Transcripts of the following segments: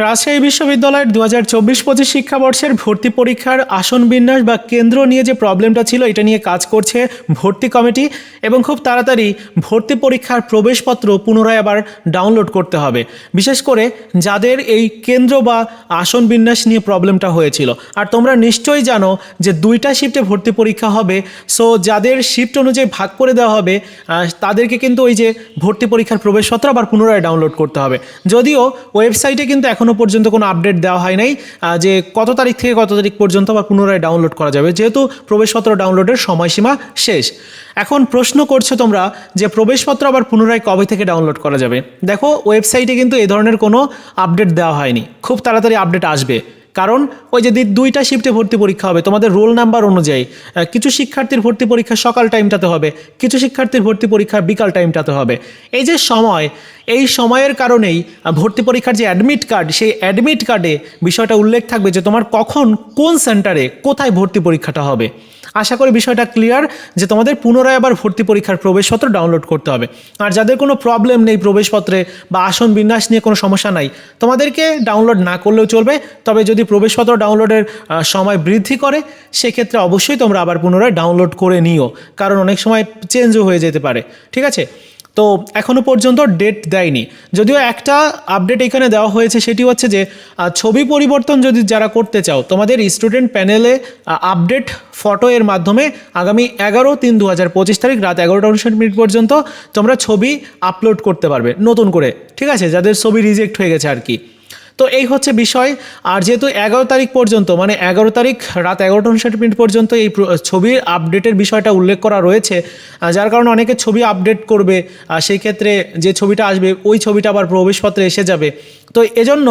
রাজশাহী বিশ্ববিদ্যালয়ের 2024-25 শিক্ষাবর্ষের ভর্তি পরীক্ষার আসন বিন্যাস বা কেন্দ্র নিয়ে যে প্রবলেমটা ছিল এটা নিয়ে কাজ করছে ভর্তি কমিটি এবং খুব তাড়াতাড়ি ভর্তি পরীক্ষার প্রবেশপত্র পুনরায় আবার ডাউনলোড করতে হবে। বিশেষ করে যাদের এই কেন্দ্র বা আসন বিন্যাস নিয়ে প্রবলেমটা হয়েছিল। আর তোমরা নিশ্চয়ই জানো যে 2টা শিফটে ভর্তি পরীক্ষা হবে, সো যাদের শিফট অনুযায়ী ভাগ করে দেওয়া হবে তাদেরকে কিন্তু ওই যে ভর্তি পরীক্ষার প্রবেশপত্র আবার পুনরায় ডাউনলোড করতে হবে। যদিও ওয়েবসাইটে কিন্তু এখনও পর্যন্ত কোনো আপডেট দেওয়া হয় নাই যে কত তারিখ থেকে কত তারিখ পর্যন্ত আবার পুনরায় ডাউনলোড করা যাবে, যেহেতু প্রবেশপত্র ডাউনলোডের সময়সীমা শেষ। এখন প্রশ্ন করছো তোমরা যে প্রবেশপত্র আবার পুনরায় কবে থেকে ডাউনলোড করা যাবে। দেখো, ওয়েবসাইটে কিন্তু এই ধরনের কোনো আপডেট দেওয়া হয়নি, খুব তাড়াতাড়ি আপডেট আসবে। কারণ ওই যে 2টা শিফটে ভর্তি পরীক্ষা হবে, তোমাদের রোল নাম্বার অনুযায়ী কিছু শিক্ষার্থীর ভর্তি পরীক্ষা সকাল টাইমটাতে হবে, কিছু শিক্ষার্থীর ভর্তি পরীক্ষা বিকাল টাইমটাতে হবে। এই যে সময়, এই সময়ের কারণেই ভর্তি পরীক্ষার যে অ্যাডমিট কার্ড, সেই অ্যাডমিট কার্ডে বিষয়টা উল্লেখ থাকবে যে তোমার কখন কোন সেন্টারে কোথায় ভর্তি পরীক্ষাটা হবে। আশা করি বিষয়টা ক্লিয়ার যে তোমাদের পুনরায় আবার ভর্তি পরীক্ষার প্রবেশপত্র ডাউনলোড করতে হবে। আর যাদের কোনো প্রবলেম নেই প্রবেশপত্রে বা আসন বিন্যাস নিয়ে কোনো সমস্যা নাই, তোমাদেরকে ডাউনলোড না করলেও চলবে। তবে যদি প্রবেশপত্র ডাউনলোডের সময় বৃদ্ধি করে সেক্ষেত্রে অবশ্যই তোমরা আবার পুনরায় ডাউনলোড করে নিও, কারণ অনেক সময় চেঞ্জও হয়ে যেতে পারে। ঠিক আছে, তো এখনও পর্যন্ত ডেট দেয়নি। যদিও একটা আপডেট এখানে দেওয়া হয়েছে, সেটি হচ্ছে যে ছবি পরিবর্তন যদি যারা করতে চাও, তোমাদের স্টুডেন্ট প্যানেলে আপডেট ফটো এর মাধ্যমে আগামী 11/3/2025 তারিখ রাত 11:59 পর্যন্ত তোমরা ছবি আপলোড করতে পারবে নতুন করে। ঠিক আছে, যাদের ছবি রিজেক্ট হয়ে গেছে আর কি। তো এই হচ্ছে বিষয়। আর যেহেতু 11 তারিখ পর্যন্ত, মানে 11 তারিখ রাত 11:59 পর্যন্ত এই ছবির আপডেটের বিষয়টা উল্লেখ করা রয়েছে, যার কারণে অনেকে ছবি আপডেট করবে, সেই ক্ষেত্রে যে ছবিটা আসবে ওই ছবিটা আবার প্রবেশপত্রে এসে যাবে। তো এজন্য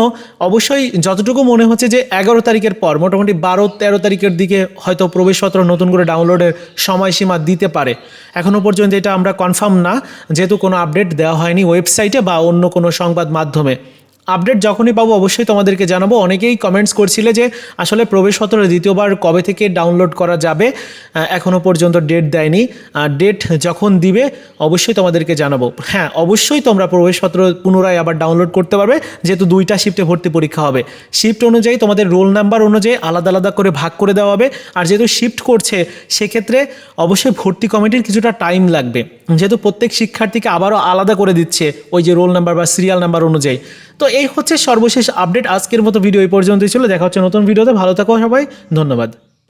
অবশ্যই যতটুকু মনে হচ্ছে যে 11 তারিখের পর মোটামুটি 12-13 তারিখের দিকে হয়তো প্রবেশপত্র নতুন করে ডাউনলোডের সময়সীমা দিতে পারে। এখনও পর্যন্ত এটা আমরা কনফার্ম না, যেহেতু কোনো আপডেট দেওয়া হয়নি ওয়েবসাইটে বা অন্য কোনো সংবাদ মাধ্যমে। আপডেট যখনই পাবো অবশ্যই তোমাদেরকে জানাবো। অনেকেই কমেন্টস করছিলে যে আসলে প্রবেশপত্র দ্বিতীয়বার কবে থেকে ডাউনলোড করা যাবে, এখনও পর্যন্ত ডেট দেয়নি। ডেট যখন দিবে অবশ্যই তোমাদেরকে জানাবো। হ্যাঁ, অবশ্যই তোমরা প্রবেশপত্র পুনরায় আবার ডাউনলোড করতে পারবে, যেহেতু 2টা শিফটে ভর্তি পরীক্ষা হবে। শিফট অনুযায়ী তোমাদের রোল নাম্বার অনুযায়ী আলাদা আলাদা করে ভাগ করে দেওয়া হবে। আর যেহেতু শিফট করছে সেক্ষেত্রে অবশ্যই ভর্তি কমিটির কিছুটা টাইম লাগবে, যেহেতু প্রত্যেক শিক্ষার্থীকে আবারও আলাদা করে দিচ্ছে ওই যে রোল নাম্বার বা সিরিয়াল নাম্বার অনুযায়ী। তো এই হচ্ছে সর্বশেষ আপডেট। আজকের মতো ভিডিও এই পর্যন্তই ছিল। দেখা হচ্ছে নতুন ভিডিওতে। ভালো থাকো সবাই, ধন্যবাদ।